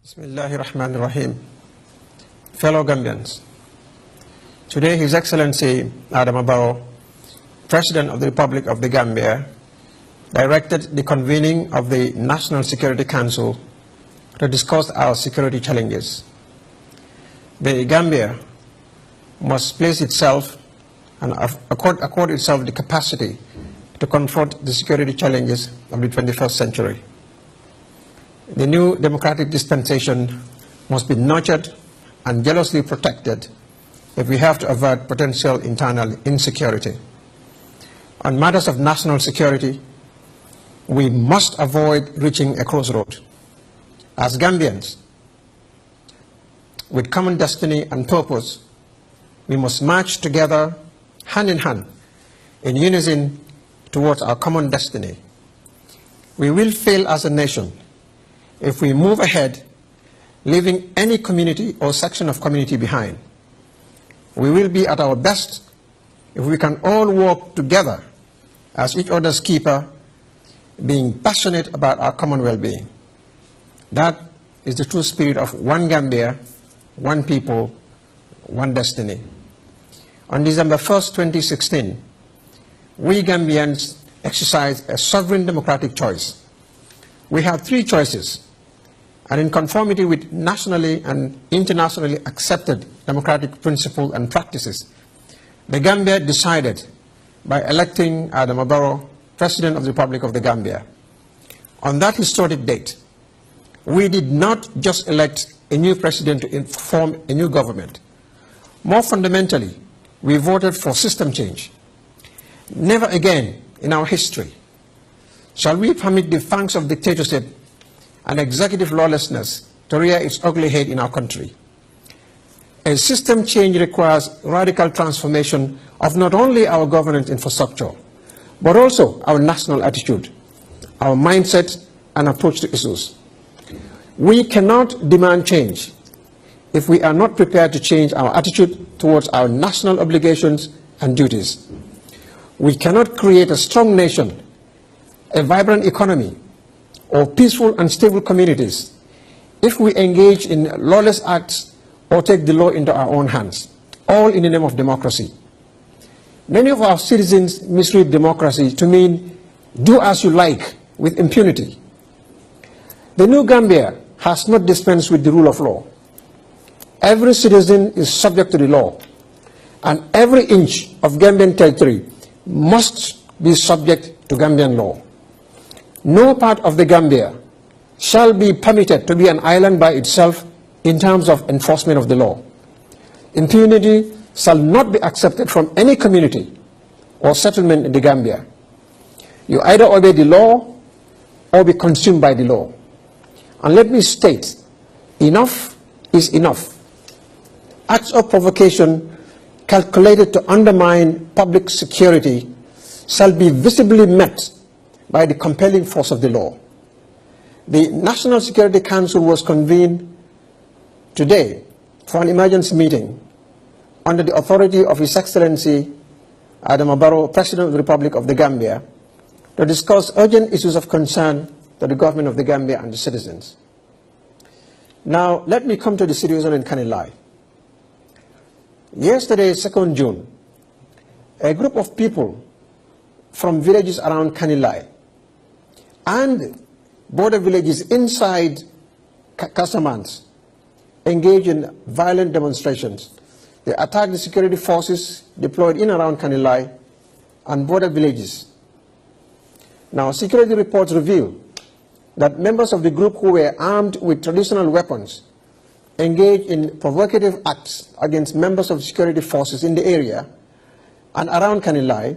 Bismillahirrahmanirrahim. Fellow Gambians, today His Excellency Adam Barrow, President of the Republic of the Gambia, directed the convening of the National Security Council to discuss our security challenges. The Gambia must place itself and accord itself the capacity to confront the security challenges of the 21st century. The new democratic dispensation must be nurtured and jealously protected if we have to avert potential internal insecurity. On matters of national security, we must avoid reaching a crossroad. As Gambians, with common destiny and purpose, we must march together, hand in hand, in unison towards our common destiny. We will fail as a nation if we move ahead, leaving any community or section of community behind. We will be at our best if we can all work together as each other's keeper, being passionate about our common well-being. That is the true spirit of one Gambia, one people, one destiny. On December 1st, 2016, we Gambians exercised a sovereign democratic choice. We have three choices, and in conformity with nationally and internationally accepted democratic principles and practices, the Gambia decided by electing Adam Barrow, President of the Republic of the Gambia. On that historic date, we did not just elect a new president to form a new government. More fundamentally, we voted for system change. Never again in our history shall we permit the fangs of dictatorship and executive lawlessness to rear its ugly head in our country. A system change requires radical transformation of not only our governance infrastructure, but also our national attitude, our mindset and approach to issues. We cannot demand change if we are not prepared to change our attitude towards our national obligations and duties. We cannot create a strong nation, a vibrant economy, or peaceful and stable communities if we engage in lawless acts or take the law into our own hands, all in the name of democracy. Many of our citizens misread democracy to mean do as you like with impunity. The new Gambia has not dispensed with the rule of law. Every citizen is subject to the law, and every inch of Gambian territory must be subject to Gambian law. No part of the Gambia shall be permitted to be an island by itself in terms of enforcement of the law. Impunity shall not be accepted from any community or settlement in the Gambia. You either obey the law or be consumed by the law. And let me state, enough is enough. Acts of provocation calculated to undermine public security shall be visibly met by the compelling force of the law. The National Security Council was convened today for an emergency meeting under the authority of His Excellency Adam Barrow, President of the Republic of the Gambia, to discuss urgent issues of concern to the government of the Gambia and the citizens. Now, let me come to the situation in Kanilai. Yesterday, 2nd June, a group of people from villages around Kanilai and border villages inside Casamance engaged in violent demonstrations. They attacked the security forces deployed in and around Kanilai and border villages. Now, security reports reveal that members of the group who were armed with traditional weapons engaged in provocative acts against members of security forces in the area and around Kanilai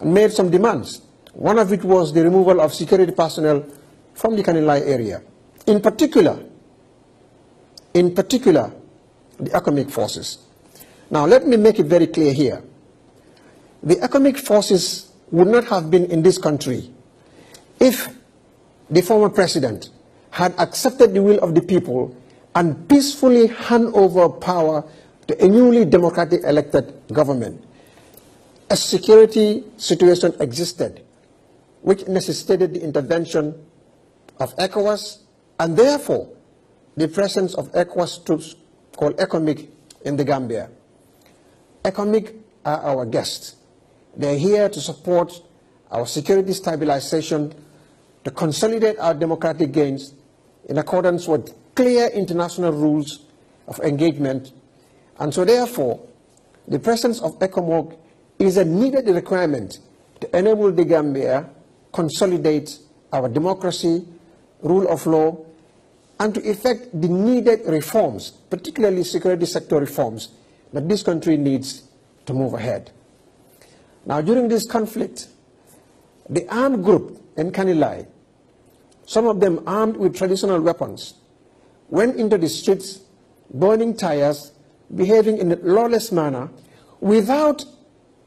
and made some demands, one of which was the removal of security personnel from the Kanilai area. In particular, the economic forces. Now, let me make it very clear here. The economic forces would not have been in this country if the former president had accepted the will of the people and peacefully hand over power to a newly democratically elected government. A security situation existed which necessitated the intervention of ECOWAS, and therefore the presence of ECOWAS troops called ECOMIG in the Gambia. ECOMIG are our guests. They are here to support our security stabilization, to consolidate our democratic gains in accordance with clear international rules of engagement. And so therefore, the presence of ECOMOG is a needed requirement to enable the Gambia consolidate our democracy, rule of law, and to effect the needed reforms, particularly security sector reforms, that this country needs to move ahead. Now, during this conflict, the armed group in Kanilai, some of them armed with traditional weapons, went into the streets, burning tires, behaving in a lawless manner, without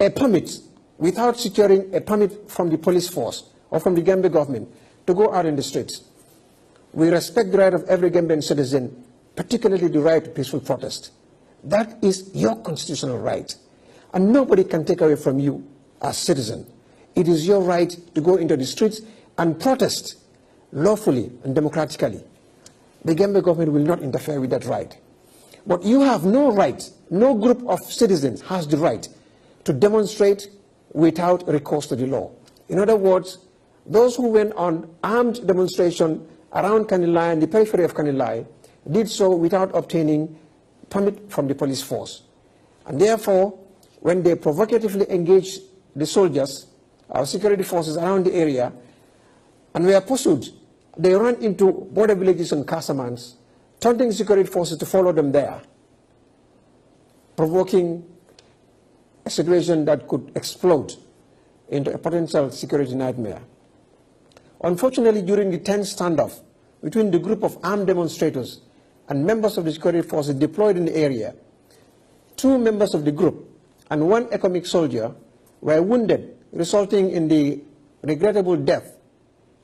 a permit, without securing a permit from the police force or from the Gambia government to go out in the streets. We respect the right of every Gambian citizen, particularly the right to peaceful protest. That is your constitutional right, and nobody can take away from you as citizen. It is your right to go into the streets and protest lawfully and democratically. The Gambia government will not interfere with that right. But you have no right, no group of citizens has the right to demonstrate without recourse to the law. In other words, those who went on armed demonstration around Kanilai and the periphery of Kanilai did so without obtaining permit from the police force. And therefore, when they provocatively engaged the soldiers, our security forces around the area, and were pursued, they ran into border villages and Casamance, taunting security forces to follow them there, provoking a situation that could explode into a potential security nightmare. Unfortunately, during the tense standoff between the group of armed demonstrators and members of the security forces deployed in the area, 2 members of the group and 1 ECOMIG soldier were wounded, resulting in the regrettable death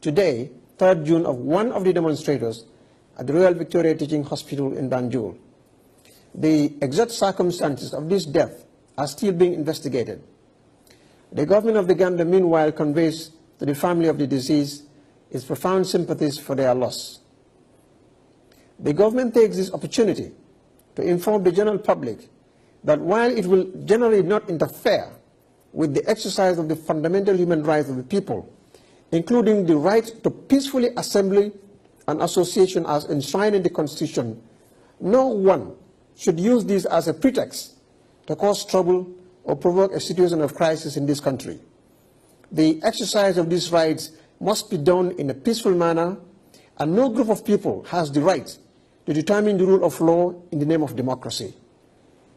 today, 3rd June, of 1 of the demonstrators at the Royal Victoria Teaching Hospital in Banjul. The exact circumstances of this death are still being investigated. The government of the Gambia, meanwhile, conveys to the family of the deceased its profound sympathies for their loss. The government takes this opportunity to inform the general public that while it will generally not interfere with the exercise of the fundamental human rights of the people, including the right to peacefully assembly and association as enshrined in the Constitution, no one should use this as a pretext to cause trouble or provoke a situation of crisis in this country. The exercise of these rights must be done in a peaceful manner, and no group of people has the right to determine the rule of law in the name of democracy.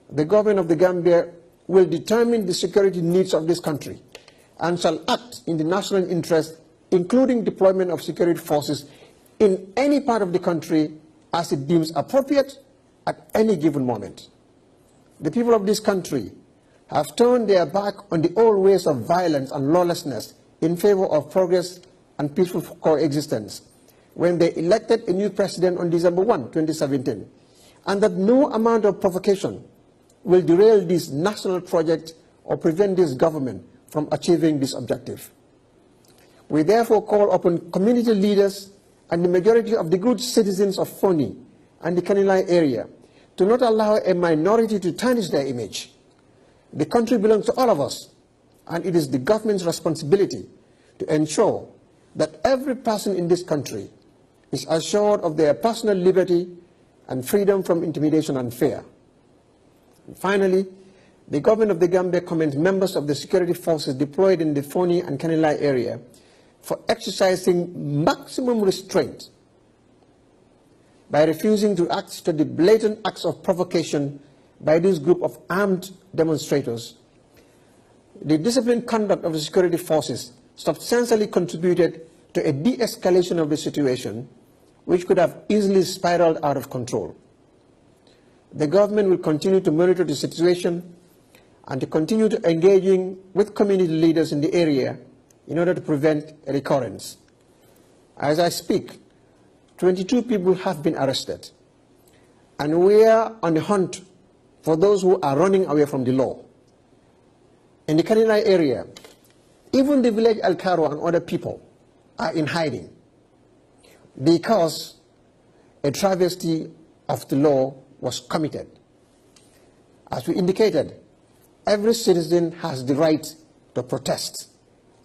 The government of the Gambia will determine the security needs of this country and shall act in the national interest, including deployment of security forces in any part of the country as it deems appropriate at any given moment. The people of this country have turned their back on the old ways of violence and lawlessness in favor of progress and peaceful coexistence when they elected a new president on December 1, 2017, and that no amount of provocation will derail this national project or prevent this government from achieving this objective. We therefore call upon community leaders and the majority of the good citizens of Foni and the Kanilai area to not allow a minority to tarnish their image. The country belongs to all of us, and it is the government's responsibility to ensure that every person in this country is assured of their personal liberty and freedom from intimidation and fear. And finally, the government of the Gambia commends members of the security forces deployed in the Foni and Kanilai area for exercising maximum restraint by refusing to act to the blatant acts of provocation by this group of armed demonstrators. The disciplined conduct of the security forces substantially contributed to a de-escalation of the situation, which could have easily spiraled out of control. The government will continue to monitor the situation and to continue to engaging with community leaders in the area in order to prevent a recurrence. As I speak, 22 people have been arrested, and we are on the hunt for those who are running away from the law. In the Kanilai area, even the village Al-Karo and other people are in hiding because a travesty of the law was committed. As we indicated, every citizen has the right to protest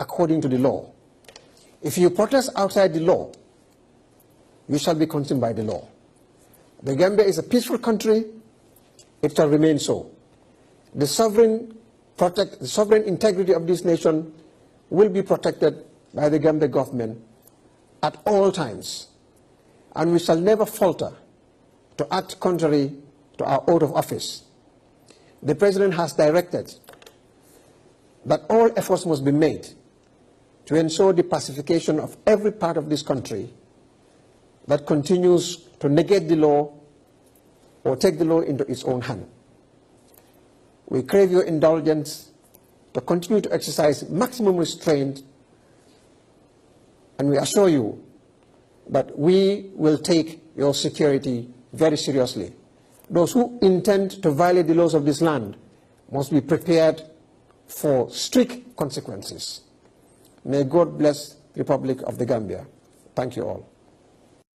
according to the law. If you protest outside the law, you shall be consumed by the law. The Gambia is a peaceful country. It shall remain so. The sovereign integrity of this nation will be protected by the Gambia government at all times, and we shall never falter to act contrary to our oath of office. The President has directed that all efforts must be made to ensure the pacification of every part of this country that continues to negate the law or take the law into its own hand. We crave your indulgence to continue to exercise maximum restraint, and we assure you that we will take your security very seriously. Those who intend to violate the laws of this land must be prepared for strict consequences. May God bless the Republic of the Gambia. Thank you all.